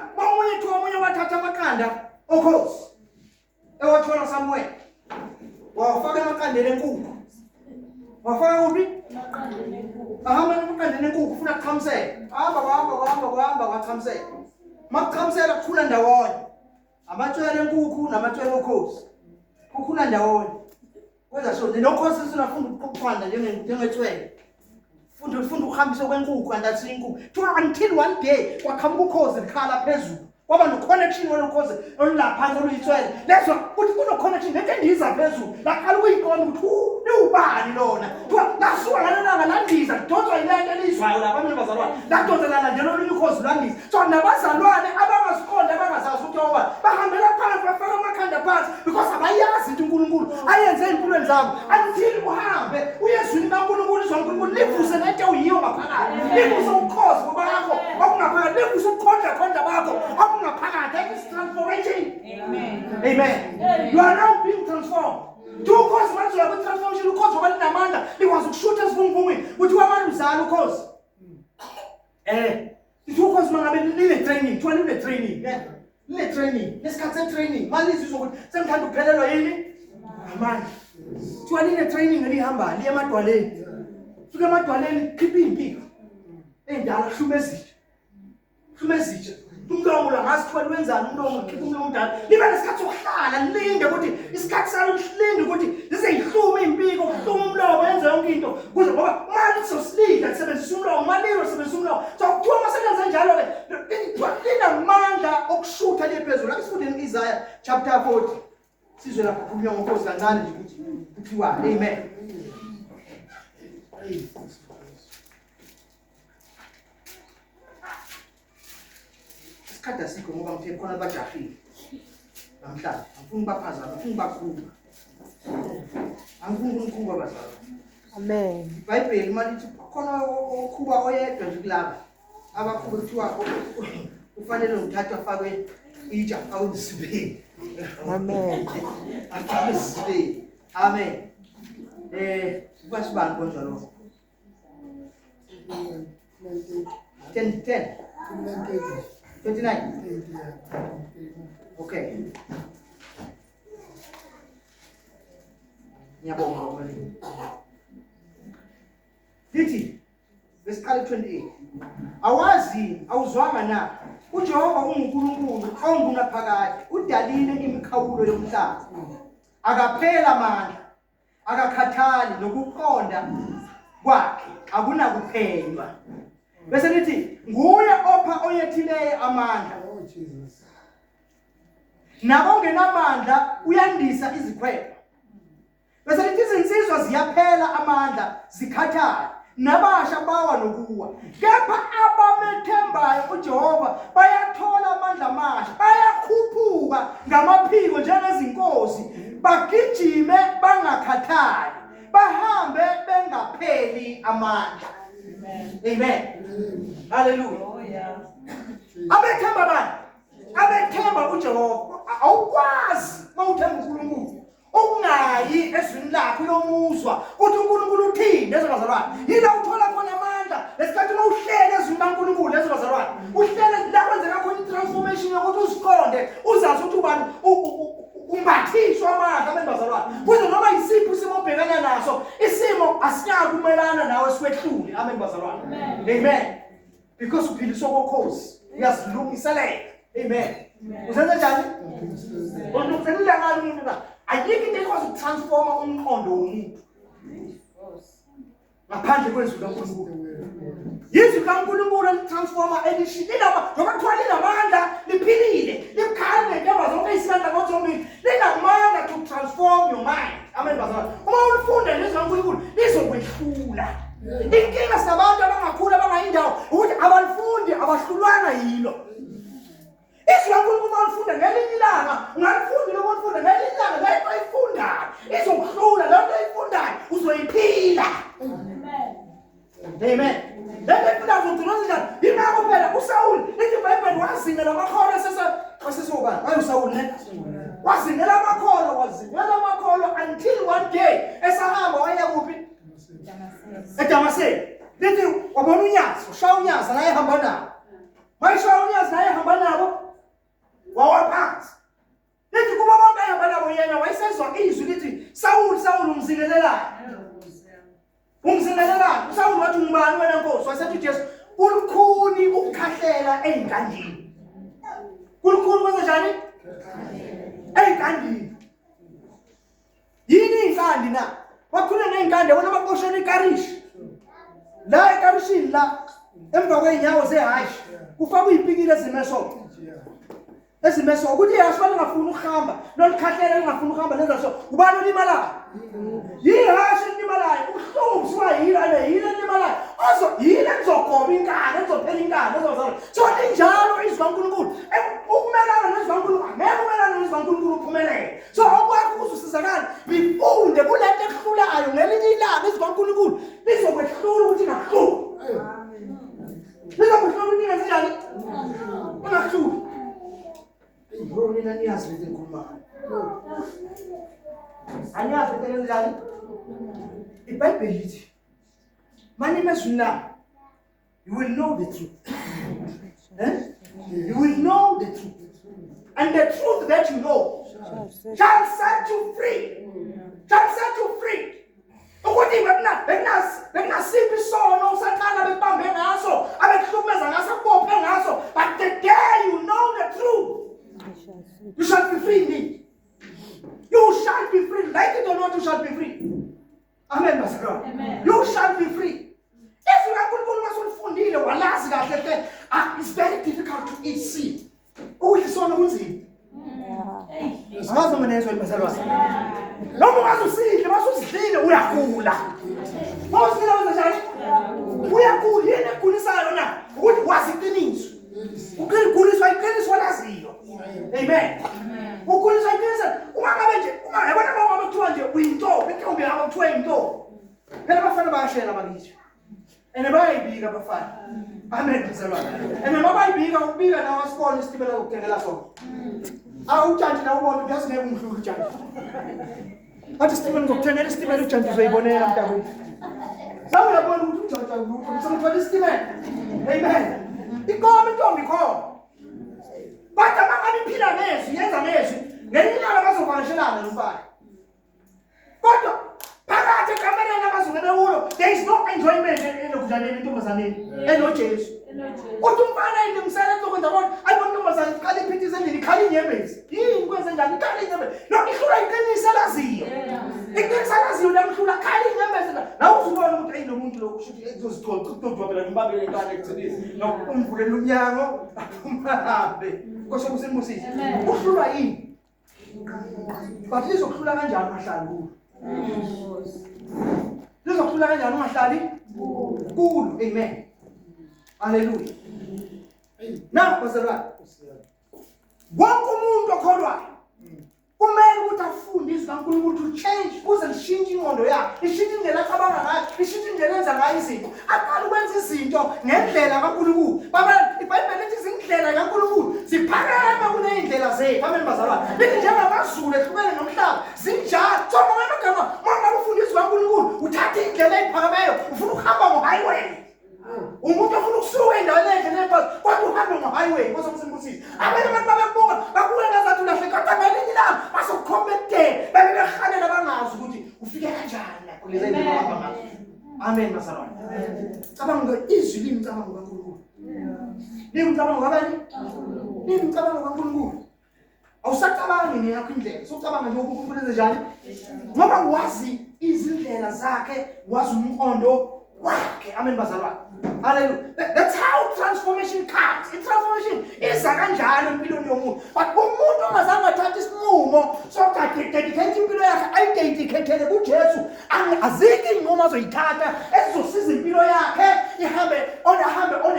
omunye wathatha amakanda okhosi ewathola Samuel wafaka amakandela enkukhu wafaka kuphi ahamba emaqandeni enkukhu ufuna kuqhamisela hamba kwaqhamisela makuqhamisela kukhula ndawonye amatswele enkukhu namatswele okhozi kukhula ndawonye kwenza so nokhozi sinafunda ukuqhanda njengetswele funda ukuhambisa kwenkukhu andathi inkukhu until one day kwaqhamuka ukhozi likhala phezulu kwaba no-connection olukhoze olulaphansi oluyitswele leso kuthi kuno-connection lento endiza phezulu laqala ukuyiqonda ukuthi liwubani lona kuthiwa lasuka ngalelanga landiza lidonswa yilento eliyizwayo lapha abanye bazalwane ladonselana njalo olunye ukhozi lwandiza so nabazalwane abangasiqonda abangazazi ukuthi oba bahambela phansi bafaka amakhanda phansi because abayazi into uNkulunkulu ayenze empilweni zabo until uhambe uyezwini kaNkulunkulu izwa uNkulunkulu livuse lento oyiyo ngaphakathi livuse ukhozi bakho okungaphakathi livuse ukukhonda bakho that is transformation. Amen. You are now being transformed. Two causes once you have a transformation, cause for one Amanda, it was to shoot us from women. But you are one cause. The two causes in training, 12 training. Yeah. Training. Let's cut training. Man is so good. Sometimes to pedal any man. 12 training and hamba, near my toilet. To get my toilet, keeping big. And I'll show message. Umlomo la ngasithwala wenzani umlomo ukhipha umlomo udala libe nesikhathi sokuhlala lilinde ukuthi isikhathi salo silinde ukuthi liseyihluma impiko ukuhluma umlomo yenze yonke into kuze ngoba manje sosilida lisebenzisa umlomo malilo lisebenzisa umlomo so kuthiwa masebenza njalo ke linamandla okushutha liphezulu akufundeni Isaiah chapter 40 sizwe lapho kukhulunywa ngokhozi kancane nje ukuthi kuthiwa amen. Kada sikho ngoba ngithe khona abajahile namhlanje angifuni baphazama angifuni bakhulu angifuni ukukhulu abazali amen. iBhayibheli malithi khona okhuba oyedwa nje kulaba abakhuba kuthiwa ufanele uthathe afakwe itsha awuzibeni amen afakwe amen ubasibani konjalo 10 29. Okay. Ngiyabonga Lithi verse 28. Awazi awuzwanga na uJehova unguNkulunkulu ongunaphakade udalile imikhawulo yomhlaba akaphela amandla akakhathali nokuqonda kwakhe akunakuphenywa bese lithi nguye opha oyethileyo amandla nabongenamandla uyandisa izikhwebo bese lithi izinsizwa ziyaphela amandla zikhathala nabasha bawa nokuwa kepha abamethembayo uJehova bayathola amandla amasha bayakhuphuka ngamaphiko njengezinkozi bagijime bangakhathali bahambe bengapheli amandla. Amen. Hallelujah. Oh yeah. Abethemba bani? Abethemba uJehova. Awukwazi mawuthemba uNkulunkulu. Ukungayi ezwini lakho uyomuzwa ukuthi uNkulunkulu uthini ezibazalwane. Yila uthola khona amandla. Lesikhathi mawuhlele ezwini laNkulunkulu ezibazalwane. Uhlele la kwenzeka khona transformation yokuthi usiqonde uzazi ukuthi ubani umbathishwa amandla abezibazalwane. Kuze noma isipho isimo obhekana naso isimo asinaki kumelana nawe siwehlule abezibazalwane. Amen. Because uphiliswa kokhozi uyazilungiselela. Amen. Uzenza njani? Unokuselela ngani umuntu na? Ayikho into ekwazi ukutransforma umqondo womuntu. Ngaphandle kwezwi kaNkulunkulu. Yizwi kaNkulunkulu litransforma elishilama ngoba kuthiwa linamandla liphilile likhale ngeke zonke isandla ngozombili linamandla to transform your mind. Amen bazalwane. Uma ulifunda lezwi kaNkulunkulu lizokwehlula. Inkinga sabantu abangakhulu abangayindawo ukuthi abafundi abahlulwana yilo. Izwi kaNkulunkulu malifunda ngelinye ilanga ungalifunda lokufunda ngelinye ilanga lento oyifundayo izokuhlula lento oyifundayo uzoyiphila. Amen. Lento ifundayo uzogcina yingakho phela uSawuli lithi iBhayibheli wazingela amakholo sesobani waye uSawuli ne wazingela amakholo until one day esahamba waya kuphi eDamascus. Lithi wabona unyazi ushaya unyazi naye hamba nabo mayishaya unyazi naye hamba nabo wawaphansi. Lithi kuba bonke ehamba nabo yena wayesezwa izwi lithi Sawuli umzingelelayo uSawuli wathi ngubani wena Nkosi? Wasethi uJesu, kulukhuni ukukhahlela ezinkandini. Kulukhuni kwenza njani? Ezinkandini. Yini inkandi na? Bakhulule neinkande bona baboshela ikarishi. La ekarishini la emva kweinyawo zehashi kufakwa izipikile ezimeso. Ezimeso ukuthi yashwana ngafuna ukuhamba, nolikhahlela ngafuna ukuhamba lenza so. Ubani olimalayo? Yihashi elimalayo, ubuhlungu siwa yile elimalayo. Ozo yile ngizogoba inkani, ngizophela inkani, ezozala. So linjalo izwi kaNkulunkulu. Ukumelana nezwi kaNkulunkulu, ngeke umelane nezwi kaNkulunkulu uphumelele. So okwakho uzusizakala, lifunde kulento ehlulayo ngelinye ilanga izwi kaNkulunkulu lizokwehlula ukuthi ngahlula. Lizokwehlula ukuthi ngenzenjani? Ungahlula. Bro, nina niyazi lezi ngikhulumayo. Anyazi ukuthi ngenzenjani? IBhayibheli lithi manje emezwini la you will know the truth. You will know the truth. And the truth that you know shall set you free. Shall set you free. Ukuthi bekunasiphi isono usathana bebambe ngaso, abekuhlukumeza ngaso, akubophe ngaso. But the day you know the truth, you shall be free indeed. You shall be free. Like it or not, you shall be free. Amen, Pastor God. You shall be free. If you are going to it's very difficult to see. Oh, it's so noisy. I'm not going to answer myself. No one to see. You must see we are cool. Most of we are cool. Here, the cool is what was it the news? Who can cool is like this one as you. Amen. Who could say this? Whatever 200 window, we can be about 20 door. Never found about share about each. And a baby big up a fire. Amen. And a mobile bigger than our school is still okay. I will charge now want to just never include charge. I just even go 10 estimate chances they won't have. Some are going to church, some for this amen. Be called, be called. But among the pillars, yes, amazing. Then you know about the fire. But there is no enjoyment in the Kuzani and no change. What to find themselves to the one I want to was Kali Pitis and the Kali Yemes. He was in the Kali Yemes. No, it's like any Salasi. It takes Salasi, them to the Kali Yemes. Now, one would ain't no moon to it was told to Babylon and Babylon to this. No, Umbreluniano, because I was in Musi. What should I eat? But this is Kulaman. This is good. Amen. Hallelujah. Now, Pastor Rod. One command to kumele ukuthi afunde izikaNkulunkulu to change kuze lishintshe ingqondo yakhe, lishintshe indlela acabanga ngayo, lishintshe indlela enza ngayo izinto. Aqala ukwenza izinto ngendlela kaNkulunkulu. Baba, iBhayibheli lithi izindlela kaNkulunkulu ziphakeme kunezindlela zethu. Amen bazalwane. Lithi njengamazulu ehlukene nomhlaba, zinjalo. So ngamagama, uma ufunda izikaNkulunkulu, uthatha indlela ephakemeyo, ufuna ukuhamba ngo-highway. Umuntu ofuna ukusuka endaweni enhle nephansi, kodwa uhambe ngo-highway, kosokusimbusisi. Abanye abantu babebuka, babuka ngazathi ulahle, kodwa ngelinye ilanga bazokukhommentela, babebehanela bangazi ukuthi ufike kanjani lapho lezi zinto ohamba ngazo. Amen bazalwane. Cabanga izwi limcabango kaNkulunkulu. Limcabango kabani? Limcabango kaNkulunkulu. Awusacabangi ngeyakho indlela, socabanga nje uNkulunkulu enze njani? Ngoba wazi izindlela zakhe, wazi umqondo wakhe. Amen bazalwane. Hallelujah. That's how transformation comes. Transformation is kanjalo empilweni yomuntu. But umuntu ongazange athathe isinqumo sokudedicate impilo yakhe ayidedicatele kuJesu, azikho inqumo azoyithatha ezizosiza impilo yakhe ihambe on a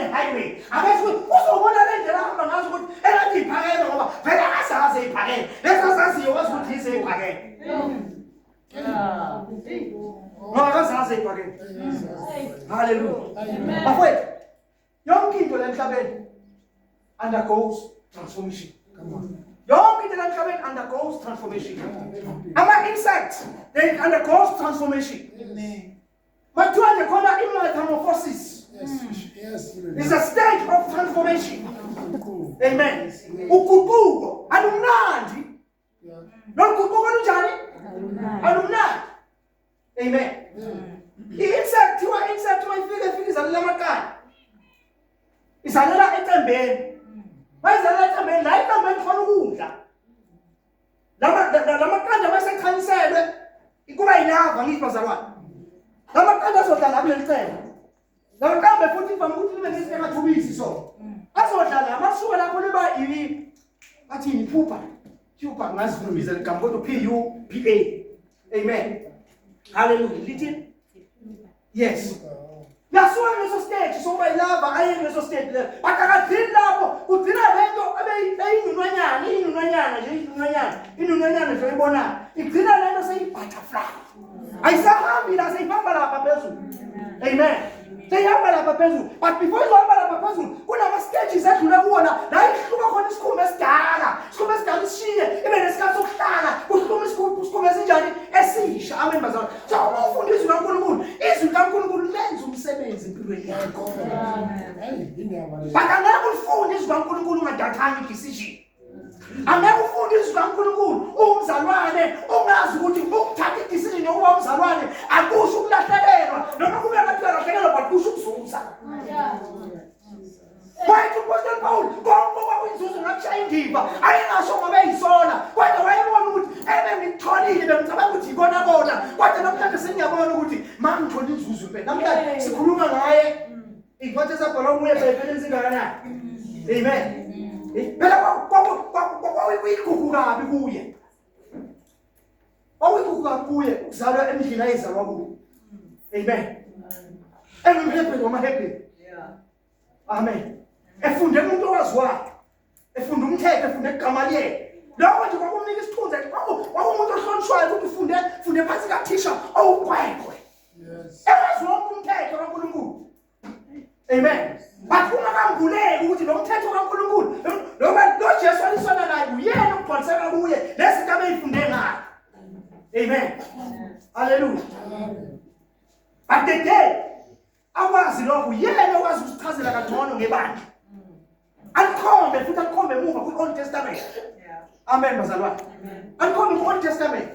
highway. Abethi uzobona le ndlela ahamba ngazo ukuthi elathi iphakeme ngoba vele asazi iphakeme. Lesasaziyo wazi ukuthi isephakeme. Hallelujah. Bafowethu, yonke into emhlabeni undergoes transformation. Yonke into emhlabeni undergoes transformation. Ama-insects, they undergoes transformation. Kuthiwa nje khona i-metamorphosis. It's a stage of transformation. Amen. Uguquko alumnandi. Noguquko lunjani? Alumnandi. Amen. The insect izalela amaqanda. Izalela ecembeni. Bayizalela ecembeni, la ecembeni khona ukudla. Lamaqanda basekhanyiselwe kuba yilava ngithi bazalwane. Lamaqanda azodlala kuleli cembe. Lamaqanda futhi ivame ukuthi libe nesikathubisi so. Azodlala amasuka lapho liba bathi iphupha. Phupha ngazikhulumiza ligama kodwa PUPA. Amen. Hallelujah. Lithi yes. Yasuka leso stage sokuba yilava aye leso stage leyo. Akakadini lapho kudina lento inunwanyana nje ibona. Igcina lento seyi-butterfly. Ayisahambi la seyihamba lapha phezulu. Amen. Seyihamba lapha phezulu. But before izohamba lapha phezulu kunama-stages adlule kuwona la ihluka khona isikhumba esidala. Isikhumba esidala isishiye ibe nesikhathi sokuhlala. Kuhluma isikhumba esinjani esisha. Amen bazalwane. So uma ufunda izwi kaNkulunkulu, izwi kaNkulunkulu lenza umsebenzi empilweni yakho. But angeke ulifunde izwi kaNkulunkulu ungadathanga i-decision. Angeke ufunde izwi kaNkulunkulu umzalwane ungazi ukuthi ukuthatha i-decision yokuba umzalwane akusho ukulahlekelwa noma kube ngathi uyalahlekelwa but kusho ukuzuza. Wayethi uPostoli Paul konke okwakuyinzuzo ngakushaya indiva ayengasho ngoba eyisola kodwa wayebona ukuthi ngitholile bengicabanga ukuthi ikona kodwa namhlanje sengiyabona ukuthi ma ngithole inzuzo impela. Namhlanje sikhuluma ngaye iy'khathi esabhala umuye ebhayibhelini zingakanani. Amen. Phela kwakuyigugu kabi kuye. Kwakuyigugu kabi kuye ukuzalwa endlini ayezalwa kuyo. Amen. EngumHebrew wamaHebrew. Amen. Efunde umuntu owaziwayo. Efunde umthetho, efunde uGamaliyeli. Lokho nje kwakumnika isithunzi kwakumuntu ohlonishwayo ukuthi funde phansi kathisha owukwekwe. Yes. Ewazi wonke umthetho kaNkulunkulu. Amen. But ungakambuleki ukuthi lo mthetho kaNkulunkulu lo Jesu alisona naye uyena ukugcwaliseka kuye lezinto abeyifunde ngayo. Amen. Hallelujah. But the day akwazi lokho yena okwazi ukusichazela kangcono ngebandla. Alikhombe futhi alikhombe emuva kwi-Old Testament. Amen bazalwane. Alikhombe kwi-Old Testament.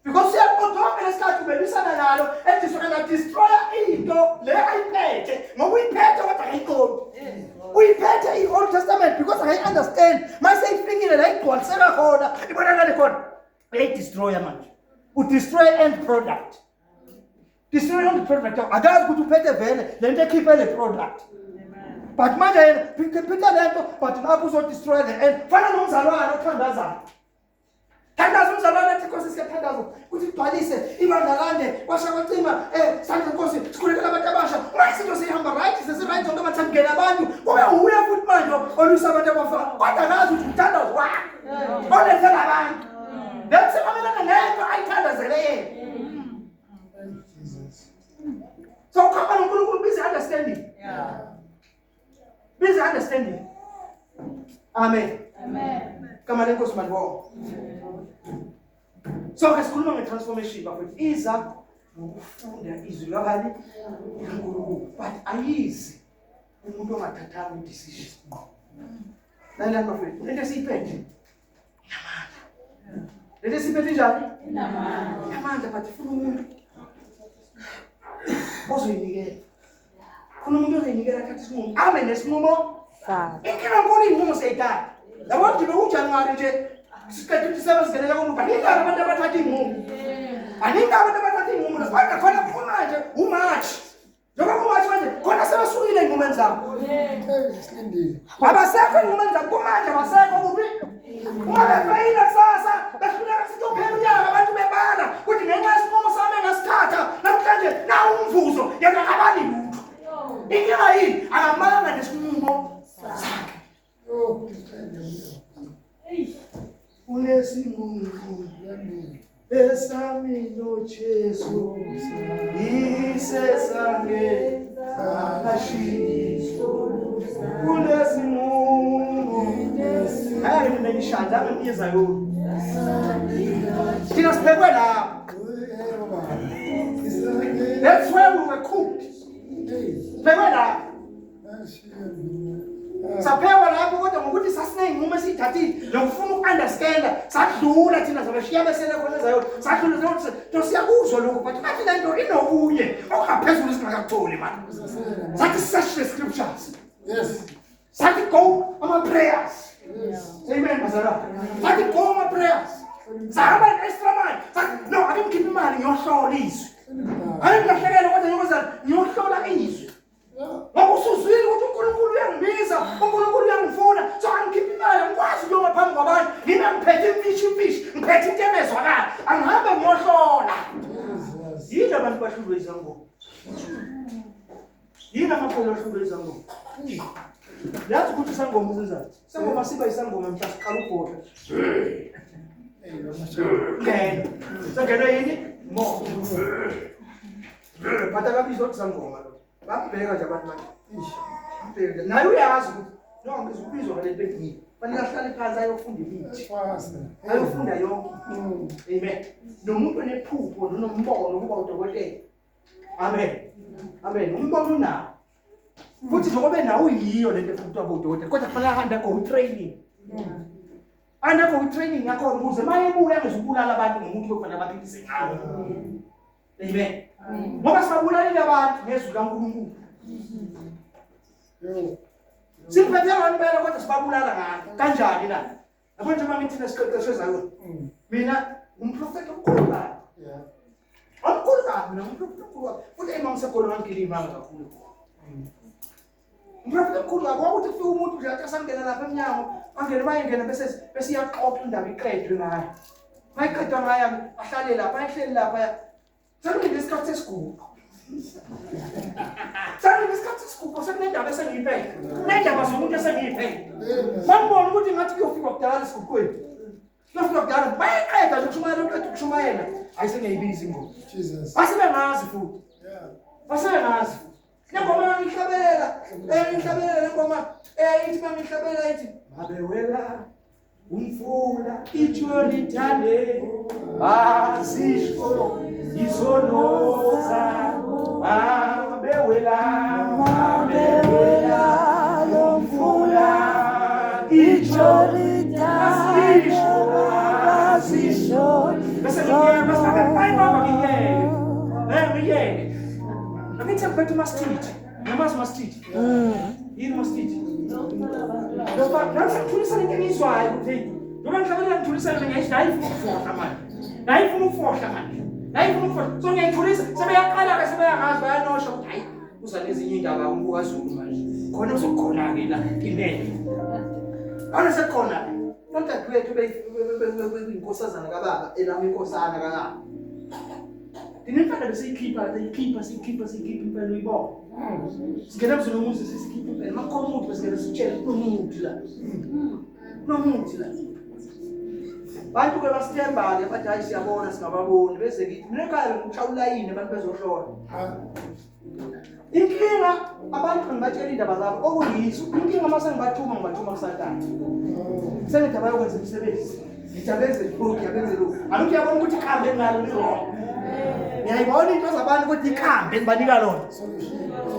Because siyaqonda lesikhathi ubelwisana nalo edisona destroya into le ayiphethe ngoba uyiphethe kodwa ayiqondi. Uyiphethe i-Old Testament because ayi-understand. Mase ifikile la igcwaliseka khona ibonakale khona uyayidestroya manje. Udestroy end product. Destroy end product. Akazi ukuthi uphethe vele lento ekhiphe le product. But manje yena phitha lento but lapho uzodestroy the end. Fana nomzalwane othandazayo. Thandaza umzalwane ethi Nkosi siyathandaza ukuthi igcwalise ibandla lande kwasha kwacima sandla Nkosi sikhulekela abantu abasha uma izinto zihamba right sesi-right zonke abathambekela abantu kube uye futhi manje olwisa abantu abafa kodwa nazi ukuthi umthandazo wakho olenzela abantu bekusebamelana nento ayithandazele yena. So ukhamba noNkulunkulu busy understanding. Busy understanding. Amen. Kama lenkosi manibonga. So ke sikhuluma nge-transformation bafowethu iza ngokufunda izwi lakani kaNkulunkulu but ayizi umuntu ongathathanga i-decision. Lalela bafowethu lento esiyiphethe inamandla. Lento esiyiphethe njani? Inamandla but ifuna umuntu ozoyinikela. Funa umuntu ozoyinikela athathe isinqumo abe nesinqumo sakhe. Inkinga nkulu iy'nqumo siyayithatha. Yabo nje bekuJanuwari nje siqedile ukuthi singenela komuntu baningi abantu abathatha iy'nqumo. Baningi abantu abathatha iy'nqumo kodwa khona manje uMarch. Njengoba uMarch manje khona sebasukile ey'nqumeni zabo. Abasekho ey'nqumeni zabo kumanje abasekho kuphi? Uma befeyila kusasa behluleka sitophela unyaka abantu bebala ukuthi ngenxa yesinqumo sami engasithatha namhlanje nawo umvuzo yena akabali lutho. Inkinga yini? Akamalanga nesinqumo sakhe. Unesinqumo esami noJesu isesake akashiso unesinqumo hayi nginishanda ngimbiza yona thina siphekwe lapho. That's where we were cooked. Siphekwe lapho. Saphekwa lapho kodwa ngokuthi sasineyinqumo esiyithathile nokufuna ukunderstanda sadlula thina zabashiya besele khona zayo sadlula tosiyakuzwa lokho but bathi lento inokunye okungaphezulu singakakutholi manje sathi search the scriptures. Yes. Sathi go ama-prayers. Amen bazalwane. Sathi go ama-prayers. Sahamba extra mile. Sathi no ake ngikhiphe imali ngiyohlola izwi. Hayi ngilahlekela kodwa ngiyoza ngiyohlola izwi. Ngoba usuzwile ukuthi uNkulunkulu uyangibiza, uNkulunkulu uyangifuna, so angikhiphe imali ngikwazi ukuyoma phambi kwabantu, ngime ngiphethe imfishi, ngiphethe into engezwakala, angihambe ngiyohlola. Yini abantu bahlulwe izangoma? Yini amakholo ahlulwe izangoma? Yazi ukuthi isangoma senzani? Isangoma siba isangoma mhla siqala ubhoda. Ngena. Sangena yini? Mo. Batha kabizwa isangoma lo. Babheka nje abantu manje. Naye uyazi ukuthi no ngizobizwa ngalento engini. Fanele ahlale phansi ayofunda imithi. Ayofunda yonke. Amen. Nomuntu onephupho nonombono ukuba udokotela. Amen. Amen. Umbono unawo. Futhi njengoba nawo yiyo lento efuna ukuba udokotela kodwa kufanele ahambe go training. Ande go training yakho ukuze mayebuya ngizobulala abantu ngomuntu ofanele abaphilise ngawo. Amen. Ngoba sibabulalile abantu ngezwi kaNkulunkulu. Siphethe ngempela kodwa sibabulala ngakho. Kanjani la? Yabo nje mangithi nesiqeqesho zayo. Mina umprofeti omkhulu kabi. Omkhulu kabi mina umprofeti omkhulu. Futhi emang sekhona ngilima kakhulu. Umprofeti omkhulu kabi ukuthi kufika umuntu nje athi asangena lapha eminyango, angene bayengena bese iyaxoxa indaba iqedwe ngayo. Mayiqedwa ngayo ahlale lapha, ayihleli lapha. Sami ngesikhathi sesigugu. Sami ngesikhathi sesigugu sekunendaba esengiyiphethe. Nendaba zomuntu esengiyiphethe. Bangibona ukuthi ngathi kuyofika kudala isigugweni. Kuyofika kudala bayiqeda nje kushumayela uqeda ukushumayela. Ayisengiyibiza ingoma. Jesus. Basebengazi futhi. Yeah. Basebengazi. Nengoma ngihlabelela. Ngihlabelela nengoma. Ithi mangihlabelela ithi mabewela umfula itsho lithande asisho isonoza mabewela umfula itsho lithande asisho bese ngiyeke baba ngiyeke Nangithi ngiphethe mastiti. Namazi mastiti. Yini mastiti? Ngoba ngithulisa into engizwayo ukuthi ngoba ngihlabela ngithulisa into ngiyayifuna ukufohla manje. Ngiyayifuna ukufohla manje. Ngiyayifuna ukufohla. So ngiyayithulisa sebeyaqala ke sebeyangazi bayanosha ukuthi hayi uza nezinye indaba umbukaZulu manje. Khona uzokhona ke la indlela. Ana sekhona. Konke kwethu beyinkosazana kababa elami inkosana kababa. Dinimfana besiyikhipha impela uyibona. Singena mzulu umuzi sisikhipha impela. Makhona umuntu besigena sitshela umuntu la. Nomuntu la. Bantu ke basithemba ke bathi hayi siyabona singababoni bese ngithi mina ekhaya ngishawula yini abantu bezohlola. Inkinga abantu ngibatshela indaba zabo okuyizo. Inkinga mase ngibathuma kusathana. Sengithi abayokwenza umsebenzi. Ngijabenze lokhu yabenze lokhu. Alukho yabona ukuthi iqhambe ngalo ni wrong. Ngiyayibona into zabantu ukuthi ikhambe ngibanika lona.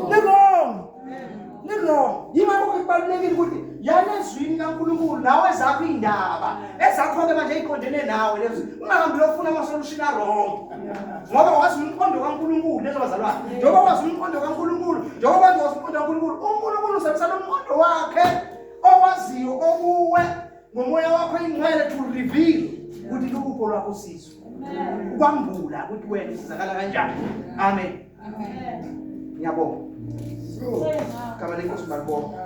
Ni wrong. Yingakho kubalulekile ukuthi yanezwini kaNkulunkulu nawe zakho indaba. Ezakho ke manje iqondene nawe lezo. Ungahambi uyofuna ama-solution wrong. Ngoba wazi umqondo kaNkulunkulu lezobazalwane. Njengoba wazi umqondo kaNkulunkulu, njengoba wazi umqondo kaNkulunkulu, uNkulunkulu usebenzisa umqondo wakhe owaziyo okuwe ngomoya wakho ingcwele to reveal ukuthi lupho lwakho usizo. Ukwambula ukuthi wena usizakala kanjani. Amen. Ngiyabonga. Kama lenkosi balibonga.